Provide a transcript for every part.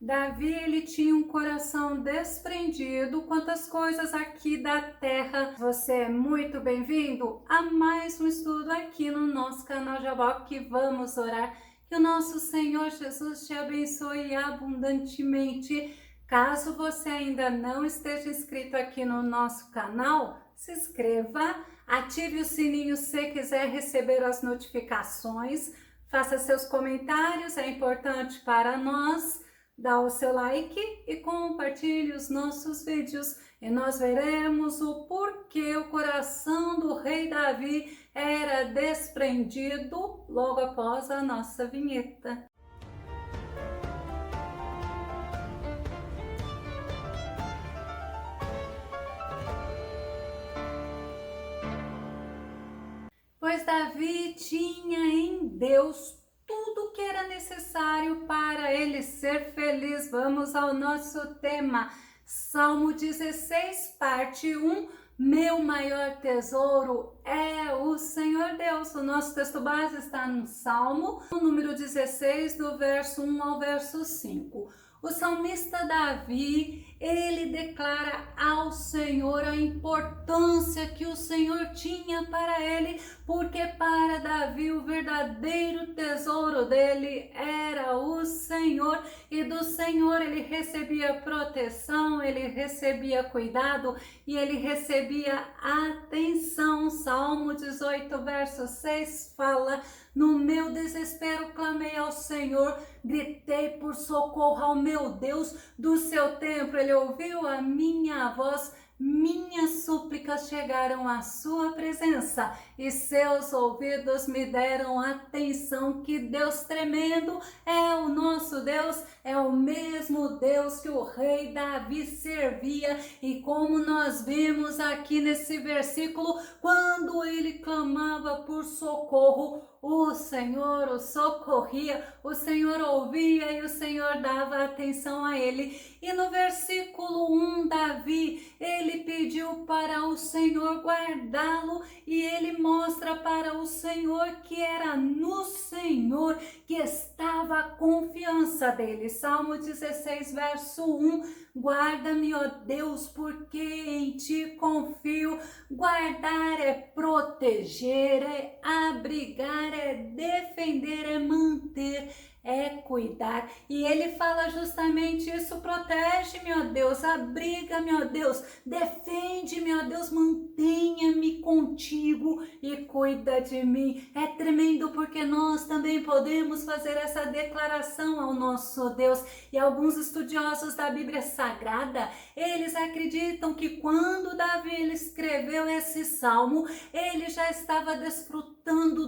Davi, ele tinha um coração desprendido quantas coisas aqui da terra. Você é muito bem-vindo a mais um estudo aqui no nosso canal Jaboque. Vamos orar. Que o nosso Senhor Jesus te abençoe abundantemente. Caso você ainda não esteja inscrito aqui no nosso canal, se inscreva, ative o sininho se quiser receber as notificações, faça seus comentários, é importante para nós. Dá o seu like e compartilhe os nossos vídeos e nós veremos o porquê o coração do rei Davi era desprendido logo após a nossa vinheta. Pois Davi tinha em Deus tudo que era necessário para ele ser feliz. Vamos ao nosso tema, Salmo 16, parte 1. Meu maior tesouro é o Senhor Deus. O nosso texto base está no Salmo, no número 16, do verso 1 ao verso 5. O salmista Davi, ele declara ao Senhor a importância que o Senhor tinha para ele, porque para Davi o verdadeiro tesouro dele era o Senhor, e do Senhor ele recebia proteção, ele recebia cuidado e ele recebia atenção. Salmo 18, verso 6 fala: no meu desespero clamei ao Senhor, gritei por socorro ao meu Deus. Do seu templo ele ouviu a minha voz, minhas súplicas chegaram à sua presença e seus ouvidos me deram atenção. Que Deus tremendo é o nosso Deus, é o mesmo Deus que o rei Davi servia, e como nós vimos aqui nesse versículo, quando ele clamava por socorro, o Senhor o socorria, o Senhor ouvia e o Senhor dava atenção a ele. E no versículo 1, Davi, ele pediu para o Senhor guardá-lo, e ele mostra para o Senhor que era no Senhor que estava a confiança dele. Salmo 16, verso 1, guarda-me, ó Deus, porque em ti confio. Guardar é proteger, é abrigar, é defender, é manter, é cuidar. E ele fala justamente isso: protege-me, ó Deus, abriga-me, ó Deus, defende-me, ó Deus, mantenha-me contigo e cuida de mim. É tremendo, porque nós também podemos fazer essa declaração ao nosso Deus. E alguns estudiosos da Bíblia Sagrada, eles acreditam que quando Davi ele escreveu esse salmo, ele já estava desfrutando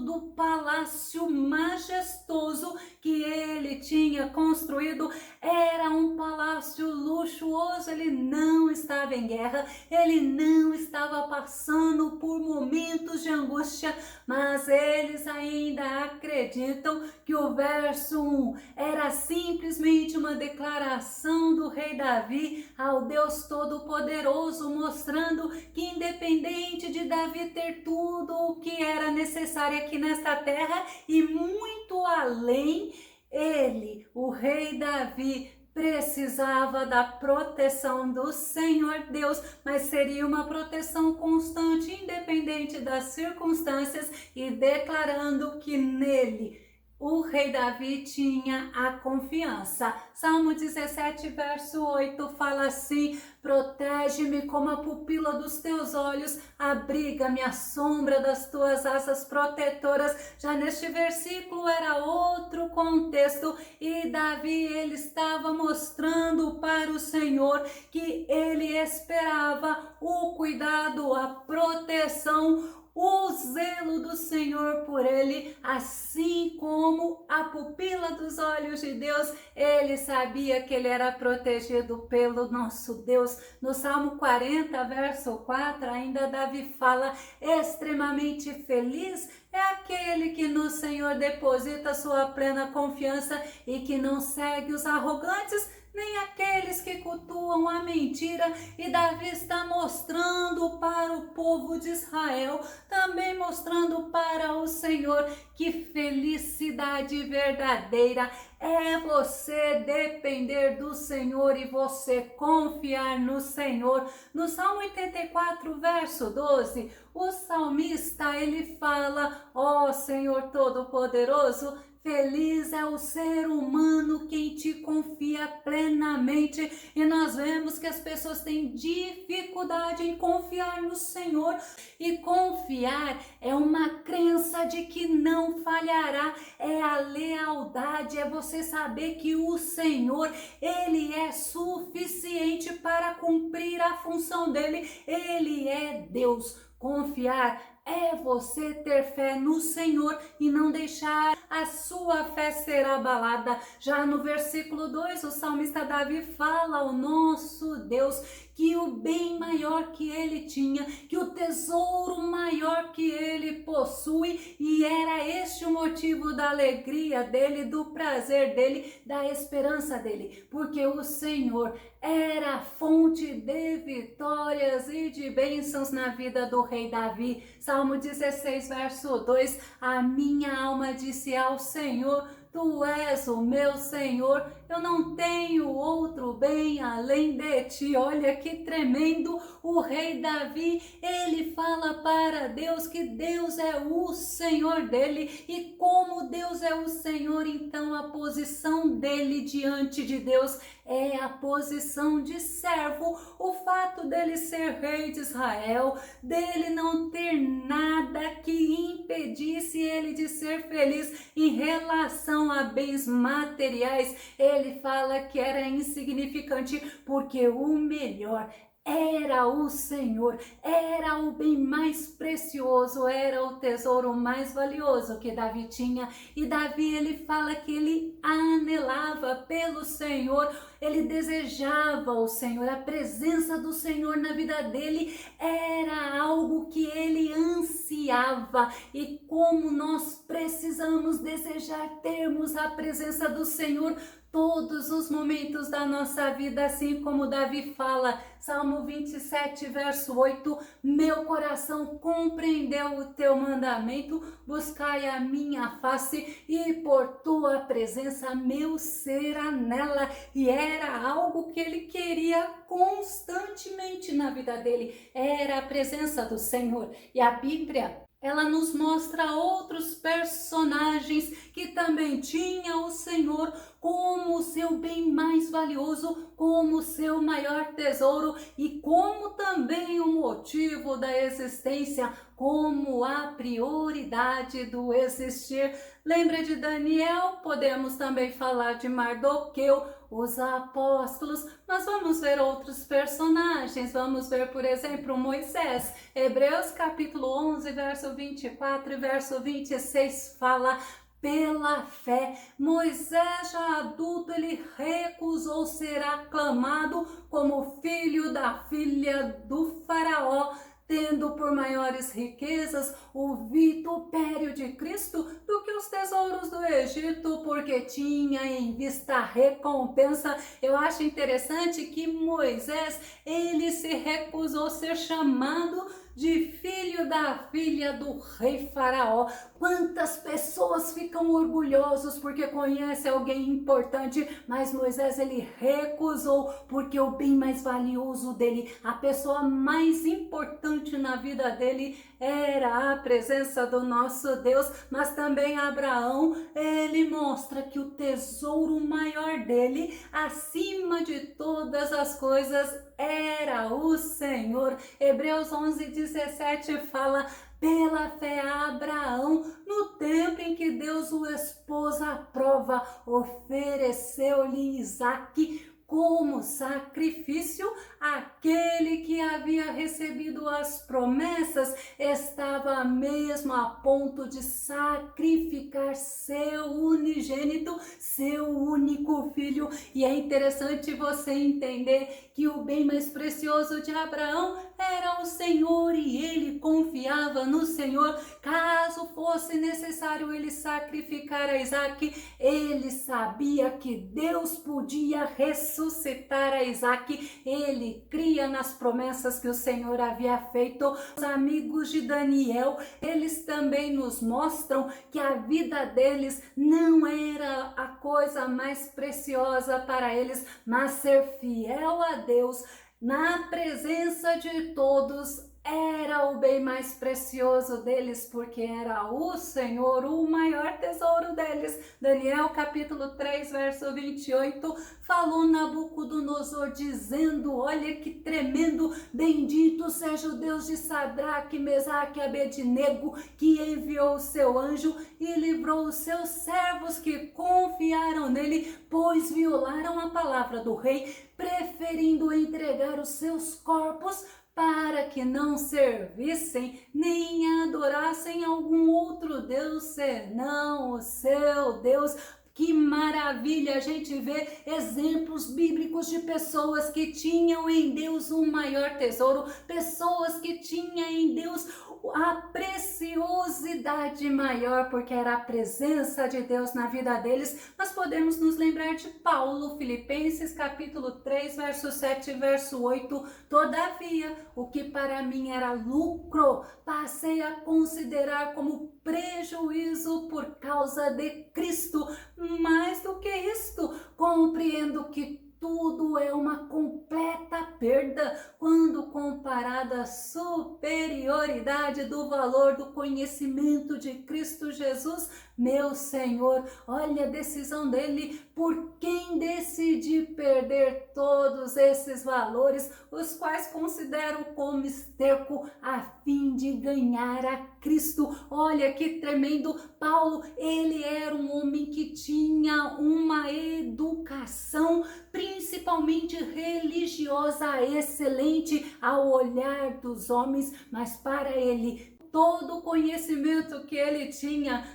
do palácio majestoso que ele tinha construído. Era um palácio luxuoso, ele não estava em guerra, ele não estava passando por momentos de angústia, mas eles ainda acreditam que o verso 1 era simplesmente uma declaração do rei Davi ao Deus Todo-Poderoso, mostrando que independente de Davi ter tudo o que era necessário aqui nesta terra e muito além, ele, o rei Davi, precisava da proteção do Senhor Deus, mas seria uma proteção constante, independente das circunstâncias, e declarando que nele o rei Davi tinha a confiança. Salmo 17, verso 8 fala assim: protege-me como a pupila dos teus olhos, abriga-me à sombra das tuas asas protetoras. Já neste versículo era outro contexto, e Davi ele estava mostrando para o Senhor que ele esperava o cuidado, a proteção, o zelo do Senhor por ele, assim como a pupila dos olhos de Deus. Ele sabia que ele era protegido pelo nosso Deus. No Salmo 40, verso 4, ainda Davi fala: extremamente feliz é aquele que no Senhor deposita sua plena confiança e que não segue os arrogantes, nem aqueles que cultuam a mentira. E Davi está mostrando para o povo de Israel, também mostrando para o Senhor, que felicidade verdadeira é você depender do Senhor e você confiar no Senhor. No Salmo 84, verso 12, o salmista ele fala: ó Senhor Todo-Poderoso, feliz é o ser humano que em ti confia plenamente. E nós vemos que as pessoas têm dificuldade em confiar no Senhor. E confiar é uma crença de que não falhará, é a lealdade, é você saber que o Senhor, Ele é suficiente para cumprir a função dele, Ele é Deus. Confiar é você ter fé no Senhor e não deixar a sua fé ser abalada. Já no versículo 2, o salmista Davi fala ao nosso Deus que o bem maior que ele tinha, que o tesouro maior que ele possui, e era este o motivo da alegria dele, do prazer dele, da esperança dele, porque o Senhor era a fonte de vitórias e de bênçãos na vida do rei Davi. Salmo 16, verso 2, a minha alma disse ao Senhor, tu és o meu Senhor, eu não tenho outro bem além de ti. Olha que tremendo, o rei Davi, ele fala para Deus que Deus é o Senhor dele, e como Deus é o Senhor, então a posição dele diante de Deus é a posição de servo. O fato dele ser rei de Israel, dele não ter nada que impedisse ele de ser feliz em relação a bens materiais, ele fala que era insignificante, porque o melhor era o Senhor, era o bem mais precioso, era o tesouro mais valioso que Davi tinha. E Davi, ele fala que ele anelava pelo Senhor, ele desejava o Senhor, a presença do Senhor na vida dele era algo que ele ansiava. E como nós precisamos desejar termos a presença do Senhor todos os momentos da nossa vida, assim como Davi fala, Salmo 27, verso 8, meu coração compreendeu o teu mandamento, buscai a minha face e por tua presença meu ser anela. E era algo que ele queria constantemente na vida dele, era a presença do Senhor. E a Bíblia, ela nos mostra outros personagens que também tinham o Senhor como o seu bem mais valioso, como o seu maior tesouro e como também o motivo da existência, como a prioridade do existir. Lembra de Daniel? Podemos também falar de Mardoqueu, os apóstolos, mas vamos ver outros personagens. Vamos ver, por exemplo, Moisés. Hebreus capítulo 11, verso 24 e verso 26 fala: pela fé, Moisés já adulto, ele recusou ser aclamado como filho da filha do faraó, tendo por maiores riquezas o vitupério de Cristo do que os tesouros do Egito, porque tinha em vista a recompensa. Eu acho interessante que Moisés, ele se recusou ser chamado de filho da filha do rei Faraó. Quantas pessoas ficam orgulhosos porque conhece alguém importante, mas Moisés, ele recusou, porque o bem mais valioso dele, a pessoa mais importante na vida dele, era a presença do nosso Deus. Mas também Abraão, ele mostra que o tesouro maior dele, acima de todas as coisas, era o Senhor. Hebreus 11:17 fala: pela fé Abraão, no tempo em que Deus o expôs à prova, ofereceu-lhe Isaque como sacrifício. Aquele que havia recebido as promessas estava mesmo a ponto de sacrificar seu unigênito, seu único filho. E é interessante você entender que o bem mais precioso de Abraão era o Senhor e ele confiava no Senhor. Caso fosse necessário ele sacrificar a Isaque, ele sabia que Deus podia ressuscitar a Isaque. Ele cria nas promessas que o Senhor havia feito. Os amigos de Daniel, eles também nos mostram que a vida deles não era a coisa mais preciosa para eles, mas ser fiel a Deus na presença de todos era o bem mais precioso deles, porque era o Senhor, o maior tesouro deles. Daniel capítulo 3, verso 28, falou Nabucodonosor dizendo, olha que tremendo, bendito seja o Deus de Sadraque, Mesaque e Abednego, que enviou o seu anjo e livrou os seus servos que confiaram nele, pois violaram a palavra do rei, preferindo entregar os seus corpos para que não servissem nem adorassem algum outro Deus senão o seu Deus. Que maravilha a gente vê exemplos bíblicos de pessoas que tinham em Deus um maior tesouro, pessoas que tinham em Deus a preciosidade maior, porque era a presença de Deus na vida deles. Nós podemos nos lembrar de Paulo, Filipenses capítulo 3, verso 7 e verso 8. Todavia, o que para mim era lucro, passei a considerar como prejuízo por causa de Cristo. Mais do que isto, compreendo que tudo é uma completa perda quando comparada à superioridade do valor do conhecimento de Cristo Jesus, meu Senhor. Olha a decisão dele, por quem decidi perder todos esses valores, os quais considero como esterco a fim de ganhar a Cristo. Olha que tremendo. Paulo, ele era um homem que tinha uma educação principalmente religiosa excelente ao olhar dos homens, mas para ele todo o conhecimento que ele tinha,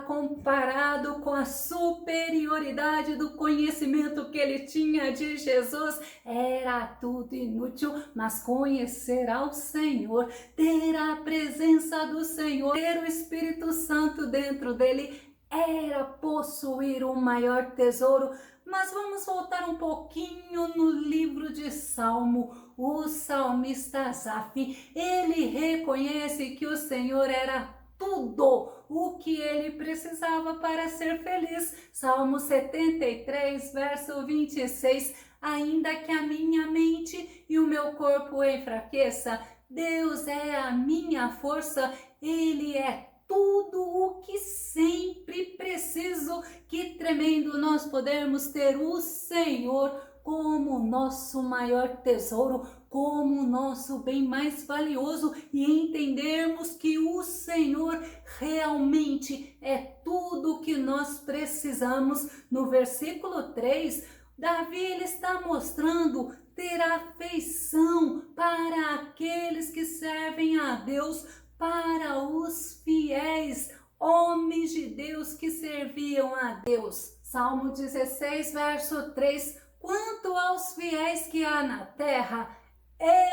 comparado com a superioridade do conhecimento que ele tinha de Jesus, era tudo inútil. Mas conhecer ao Senhor, ter a presença do Senhor, ter o Espírito Santo dentro dele, era possuir o maior tesouro. Mas vamos voltar um pouquinho no livro de Salmo. O salmista Asaf, ele reconhece que o Senhor era tudo o que ele precisava para ser feliz. Salmo 73, verso 26. Ainda que a minha mente e o meu corpo enfraqueça, Deus é a minha força, Ele é tudo o que sempre preciso. Que tremendo nós podermos ter o Senhor como nosso maior tesouro, como nosso bem mais valioso, e entendermos que o Senhor realmente é tudo o que nós precisamos. No versículo 3, Davi ele está mostrando ter afeição para aqueles que servem a Deus, para os fiéis, homens de Deus que serviam a Deus. Salmo 16, verso 3. Quanto aos fiéis que há na terra,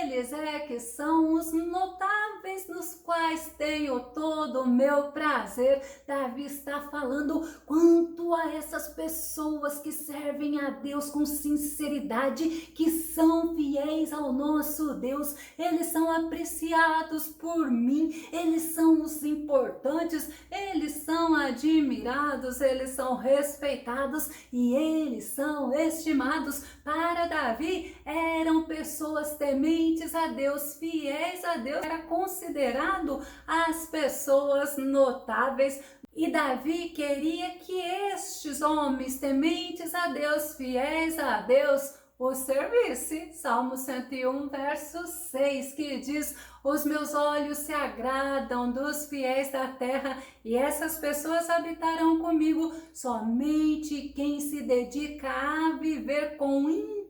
eles é que são os notáveis nos quais tenho todo o meu prazer. Davi está falando quanto a essas pessoas que servem a Deus com sinceridade, que são fiéis ao nosso Deus. Eles são apreciados por mim, eles são os importantes, eles são admirados, eles são respeitados e eles são estimados. Para Davi, eram pessoas tementes a Deus, fiéis a Deus, era considerado as pessoas notáveis. E Davi queria que estes homens tementes a Deus, fiéis a Deus, o servisse. Salmo 101, verso 6, que diz: os meus olhos se agradam dos fiéis da terra, e essas pessoas habitarão comigo. Somente quem se dedica a viver com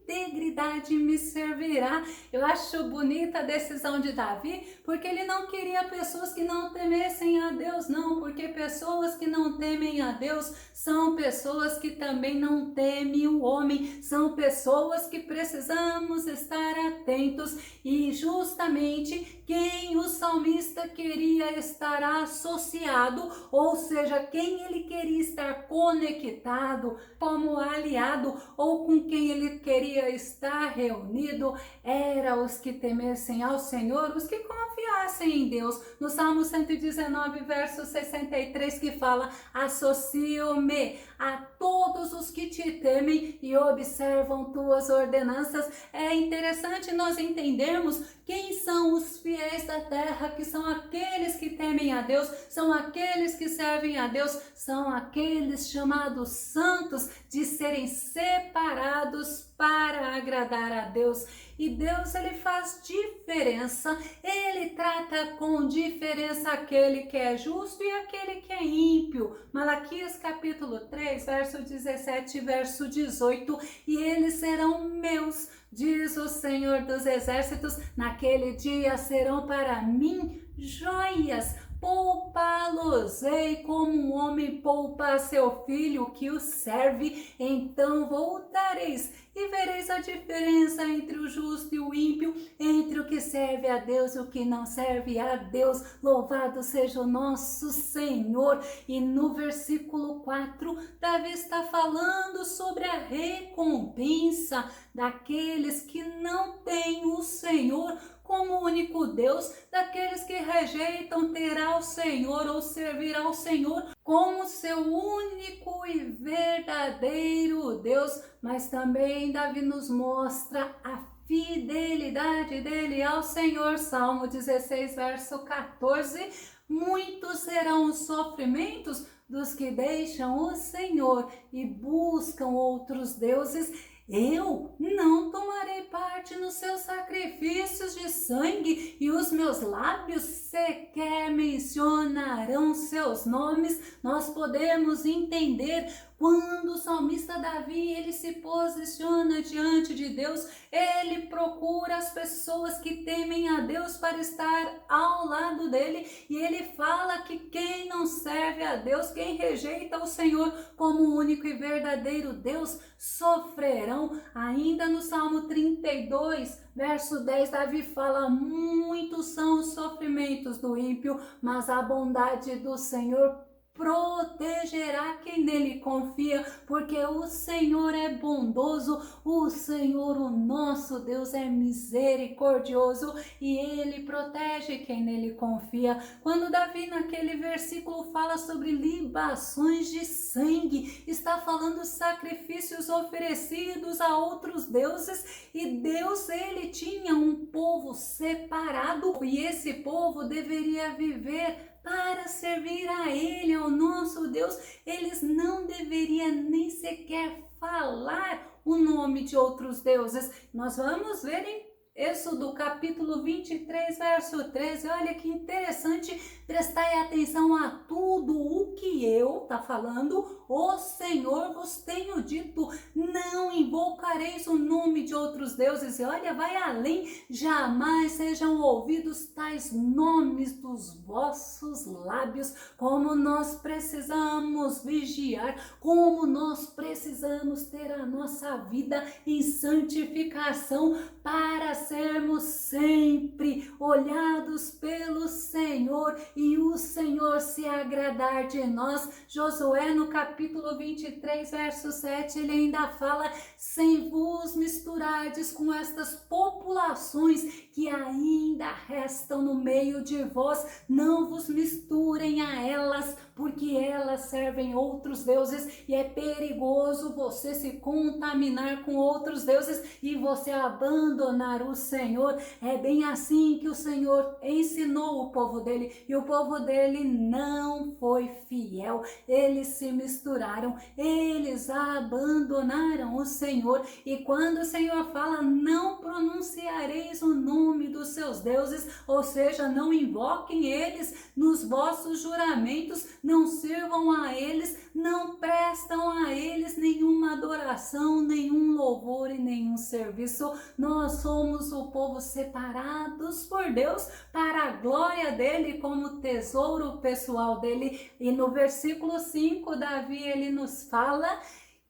integridade me servirá. Eu acho bonita a decisão de Davi, porque ele não queria pessoas que não temessem a Deus, não, porque pessoas que não temem a Deus são pessoas que também não temem o homem, são pessoas que precisamos estar atentos, e justamente quem o salmista queria estar associado, ou seja, quem ele queria estar conectado como aliado, ou com quem ele queria estar reunido, era os que temessem ao Senhor, os que confiassem em Deus. No Salmo 119, verso 63, que fala: associo-me a todos os que te temem e observam tuas ordenanças. É interessante nós entendermos quem são os fiéis da terra, que são aqueles que temem a Deus, são aqueles que servem a Deus, são aqueles chamados santos, de serem separados para agradar a Deus. E Deus, ele faz diferença, ele trata com diferença aquele que é justo e aquele que é ímpio. Malaquias capítulo 3, verso 17 e verso 18, e eles serão meus, diz o Senhor dos Exércitos, naquele dia serão para mim joias, poupá-los-ei como um homem poupa seu filho que o serve. Então voltareis e vereis a diferença entre o justo e o ímpio, entre o que serve a Deus e o que não serve a Deus. Louvado seja o nosso Senhor. E no versículo 4, Davi está falando sobre a recompensa daqueles que não têm o Senhor como único Deus, daqueles que rejeitam ter ao Senhor ou servir ao Senhor como seu único e verdadeiro Deus. Mas também Davi nos mostra a fidelidade dele ao Senhor. Salmo 16, verso 14: muitos serão os sofrimentos dos que deixam o Senhor e buscam outros deuses. Eu não tomarei parte nos seus sacrifícios de sangue, e os meus lábios sequer mencionarão seus nomes. Nós podemos entender quando o salmista Davi, ele se posiciona diante de Deus, ele procura as pessoas que temem a Deus para estar ao lado dele, e ele fala que quem não serve a Deus, quem rejeita o Senhor como o único e verdadeiro Deus, sofrerão. Ainda no Salmo 32, verso 10, Davi fala: muitos são os sofrimentos do ímpio, mas a bondade do Senhor protegerá quem nele confia, porque o Senhor é bondoso, o Senhor, o nosso Deus, é misericordioso e ele protege quem nele confia. Quando Davi naquele versículo fala sobre libações de sangue, está falando sacrifícios oferecidos a outros deuses, e Deus, ele tinha um povo separado, e esse povo deveria viver para servir a ele, ao nosso Deus. Eles não deveriam nem sequer falar o nome de outros deuses. Nós vamos ver em Êxodo capítulo 23, verso 13, olha que interessante, prestai atenção a tudo o que eu, tá falando, o Senhor vos tenho dito, não invocareis o nome de outros deuses. E olha, vai além, jamais sejam ouvidos tais nomes dos vossos lábios. Como nós precisamos vigiar, como nós precisamos ter a nossa vida em santificação para sermos sempre olhados pelo Senhor e o Senhor se agradar de nós. Josué no capítulo 23, verso 7, ele ainda fala: sem vos misturardes com estas populações que ainda restam no meio de vós, não vos misturem a elas, porque elas servem outros deuses, e é perigoso você se contaminar com outros deuses e você abandonar o Senhor. É bem assim que o Senhor ensinou o povo dele, e o povo dele não foi fiel. Eles se misturaram, eles abandonaram o Senhor. E quando o Senhor fala: não pronunciareis o nome dos seus deuses, ou seja, não invoquem eles nos vossos juramentos, não sirvam a eles, não prestam a eles nenhuma adoração, nenhum louvor e nenhum serviço. Nós somos o povo separados por Deus para a glória dele, como tesouro pessoal dele. E no versículo 5, Davi, ele nos fala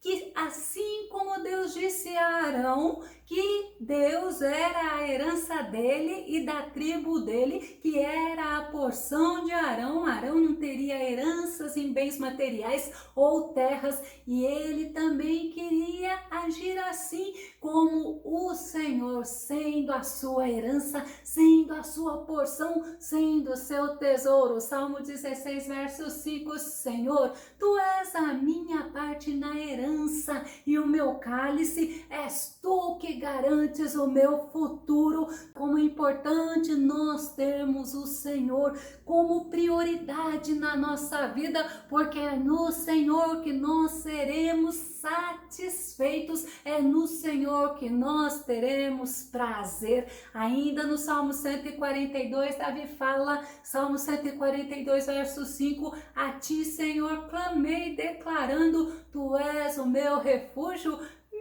que assim como Deus disse a Arão que Deus era a herança dele e da tribo dele, que era a porção de Arão. Arão não teria heranças em bens materiais ou terras, e ele também queria agir assim como o Senhor, sendo a sua herança, sendo a sua porção, sendo o seu tesouro. Salmo 16, verso 5, Senhor, tu és a minha parte na herança e o meu cálice, és tu que garantes o meu futuro. Como é importante nós termos o Senhor como prioridade na nossa vida, porque é no Senhor que nós seremos satisfeitos, é no Senhor que nós teremos prazer. Ainda no Salmo 142, Davi fala, Salmo 142, verso 5, a ti, Senhor, clamei, declarando, tu és o meu refúgio,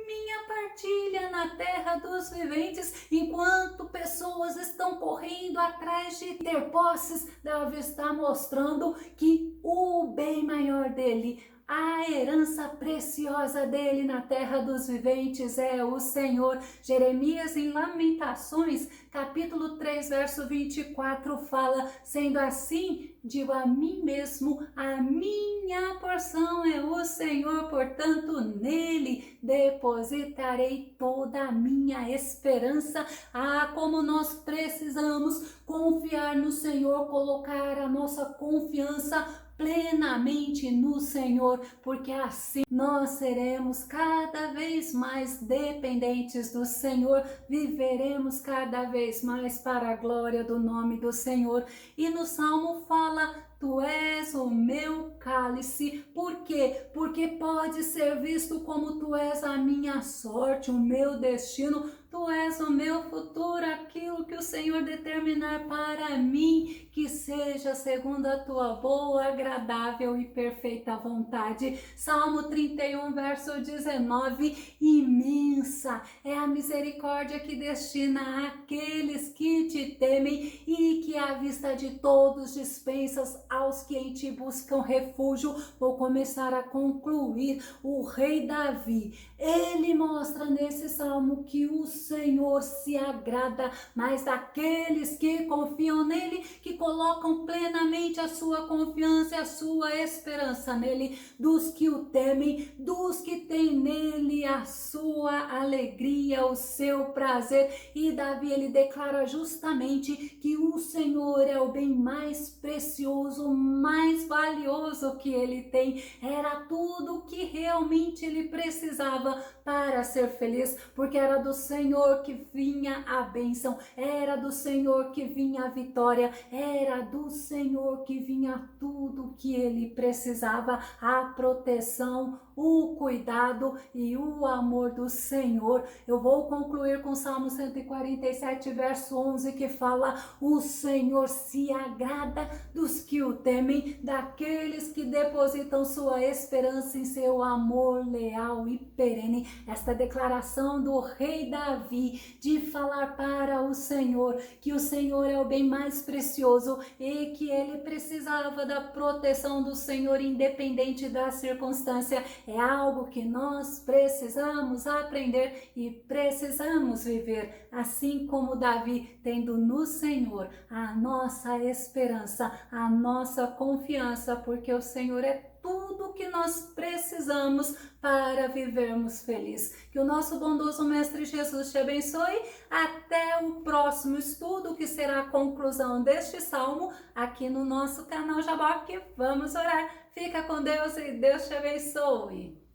minha partilha na terra dos viventes. Enquanto pessoas estão correndo atrás de ter posses, Davi está mostrando que o bem maior dele, a herança preciosa dele na terra dos viventes é o Senhor. Jeremias, em Lamentações, capítulo 3, verso 24, fala, sendo assim, digo a mim mesmo, a minha porção é o Senhor, portanto nele depositarei toda a minha esperança. Ah, como nós precisamos confiar no Senhor, colocar a nossa confiança plenamente no Senhor, porque assim nós seremos cada vez mais dependentes do Senhor, viveremos cada vez mais para a glória do nome do Senhor. E no Salmo fala, tu és o meu cálice. Por quê? Porque pode ser visto como tu és a minha sorte, o meu destino, tu és o meu futuro, aquilo que o Senhor determinar para mim, que seja segundo a tua boa, agradável e perfeita vontade. Salmo 31, verso 19, imensa é a misericórdia que destina àqueles que te temem e que à vista de todos dispensas aos que em ti buscam refúgio. Vou começar a concluir. O rei Davi, ele mostra nesse salmo que o Senhor se agrada mais daqueles que confiam nele, que colocam plenamente a sua confiança e a sua esperança nele, dos que o temem, dos que têm nele a sua alegria, o seu prazer. E Davi, ele declara justamente que o Senhor é o bem mais precioso, mais valioso que ele tem. Era tudo o que realmente ele precisava para ser feliz, porque era do Senhor que vinha a bênção, era do Senhor que vinha a vitória, era do Senhor que vinha tudo que ele precisava, a proteção, o cuidado e o amor do Senhor. Eu vou concluir com Salmo 147, verso 11, que fala, o Senhor se agrada dos que o temem, daqueles que depositam sua esperança em seu amor leal e perene. Esta declaração do rei Davi, de falar para o Senhor que o Senhor é o bem mais precioso e que ele precisava da proteção do Senhor independente da circunstância, é algo que nós precisamos aprender e precisamos viver, assim como Davi, tendo no Senhor a nossa esperança, a nossa confiança, porque o Senhor é tudo que nós precisamos para vivermos felizes. Que o nosso bondoso Mestre Jesus te abençoe. Até o próximo estudo, que será a conclusão deste salmo, aqui no nosso canal Jaboque. Vamos orar. Fica com Deus e Deus te abençoe.